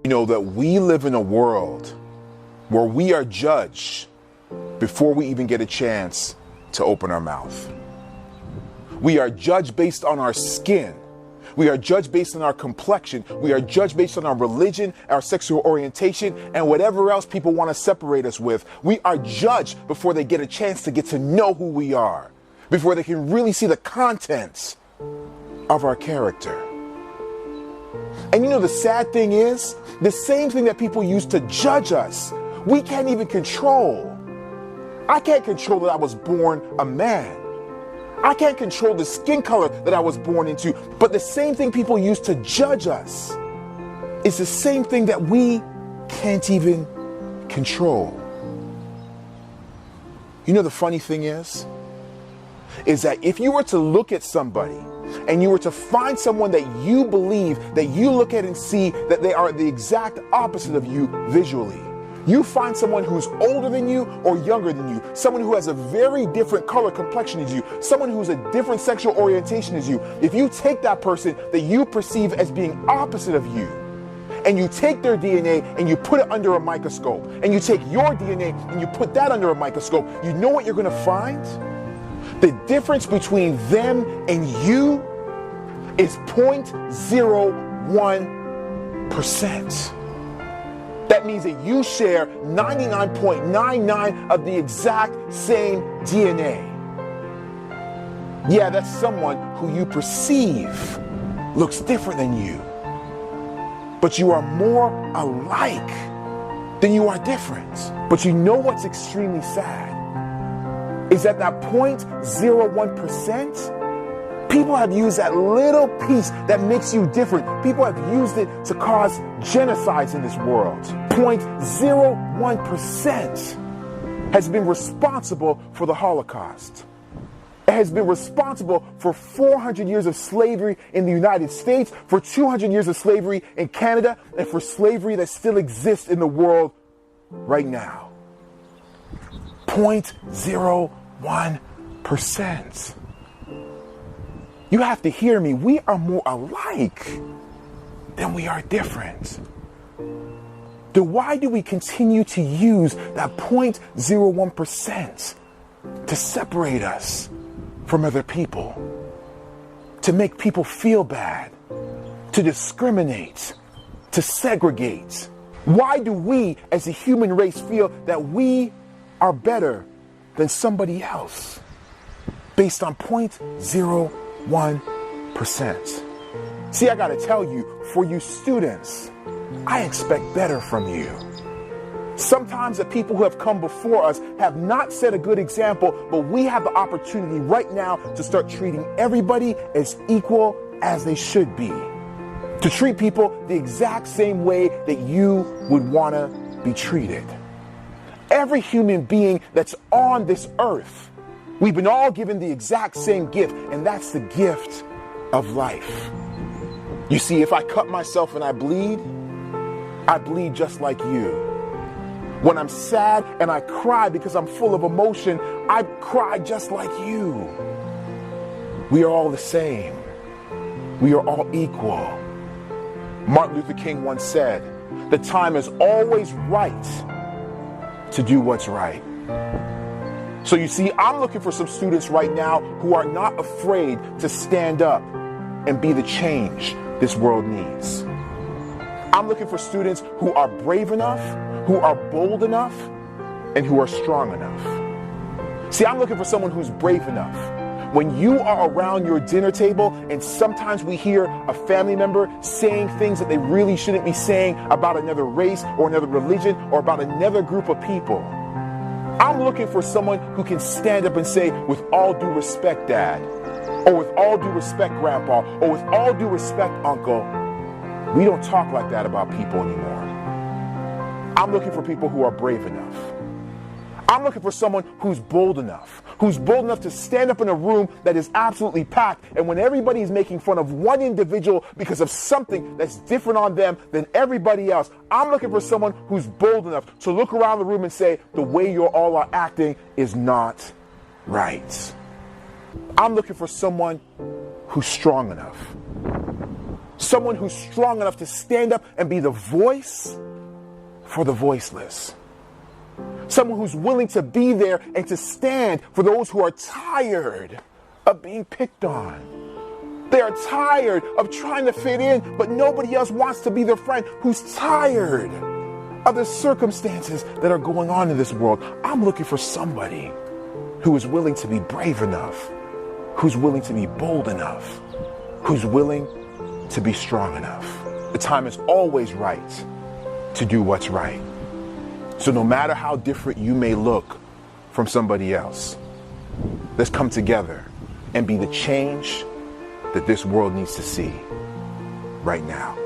You know that we live in a world where we are judged before we even get a chance to open our mouth. We are judged based on our skin. We are judged based on our complexion. We are judged based on our religion, our sexual orientation, and whatever else people want to separate us with. We are judged before they get a chance to get to know who we are, before they can really see the contents of our character. And you know, the sad thing is, the same thing that people use to judge us, we can't even control. I can't control that I was born a man. I can't control the skin color that I was born into. But the same thing people use to judge us is the same thing that we can't even control. You know, the funny thing is that if you were to look at somebody and you were to find someone that you believe, that you look at and see that they are the exact opposite of you visually, you find someone who's older than you or younger than you, someone who has a very different color complexion as you, someone who's a different sexual orientation as you, if you take that person that you perceive as being opposite of you, and you take their DNA and you put it under a microscope, and you take your DNA and you put that under a microscope, you know what you're going to find? The difference between them and you is 0.01%. That means that you share 99.99 of the exact same DNA. Yeah, that's someone who you perceive looks different than you. But you are more alike than you are different. But you know what's extremely sad? Is that 0.01%, people have used that little piece that makes you different. People have used it to cause genocides in this world. 0.01% has been responsible for the Holocaust. It has been responsible for 400 years of slavery in the United States, for 200 years of slavery in Canada, and for slavery that still exists in the world right now. 0.01%. You have to hear me. We are more alike than we are different. Then why do we continue to use that 0.01% to separate us from other people? To make people feel bad, to discriminate, to segregate? Why do we as a human race feel that we are better than somebody else based on 0.01%? See, I gotta tell you, for you students, I expect better from you. Sometimes the people who have come before us have not set a good example, but we have the opportunity right now to start treating everybody as equal as they should be. To treat people the exact same way that you would want to be treated. Every human being that's on this earth, we've been all given the exact same gift, and that's the gift of life. You see, if I cut myself and I bleed just like you. When I'm sad and I cry because I'm full of emotion, I cry just like you. We are all the same. We are all equal. Martin Luther King once said, "The time is always right to do what's right." So you see, I'm looking for some students right now who are not afraid to stand up and be the change this world needs. I'm looking for students who are brave enough, who are bold enough, and who are strong enough. See, I'm looking for someone who's brave enough. When you are around your dinner table and sometimes we hear a family member saying things that they really shouldn't be saying about another race or another religion or about another group of people, I'm looking for someone who can stand up and say, "With all due respect, Dad," or "With all due respect, Grandpa," or "With all due respect, Uncle, we don't talk like that about people anymore." I'm looking for people who are brave enough. I'm looking for someone who's bold enough to stand up in a room that is absolutely packed, and when everybody is making fun of one individual because of something that's different on them than everybody else, I'm looking for someone who's bold enough to look around the room and say, "The way you all are acting is not right." I'm looking for someone who's strong enough. Someone who's strong enough to stand up and be the voice for the voiceless. Someone who's willing to be there and to stand for those who are tired of being picked on. They are tired of trying to fit in, but nobody else wants to be their friend. Who's tired of the circumstances that are going on in this world. I'm looking for somebody who is willing to be brave enough, who's willing to be bold enough, who's willing to be strong enough. The time is always right to do what's right. So no matter how different you may look from somebody else, let's come together and be the change that this world needs to see right now.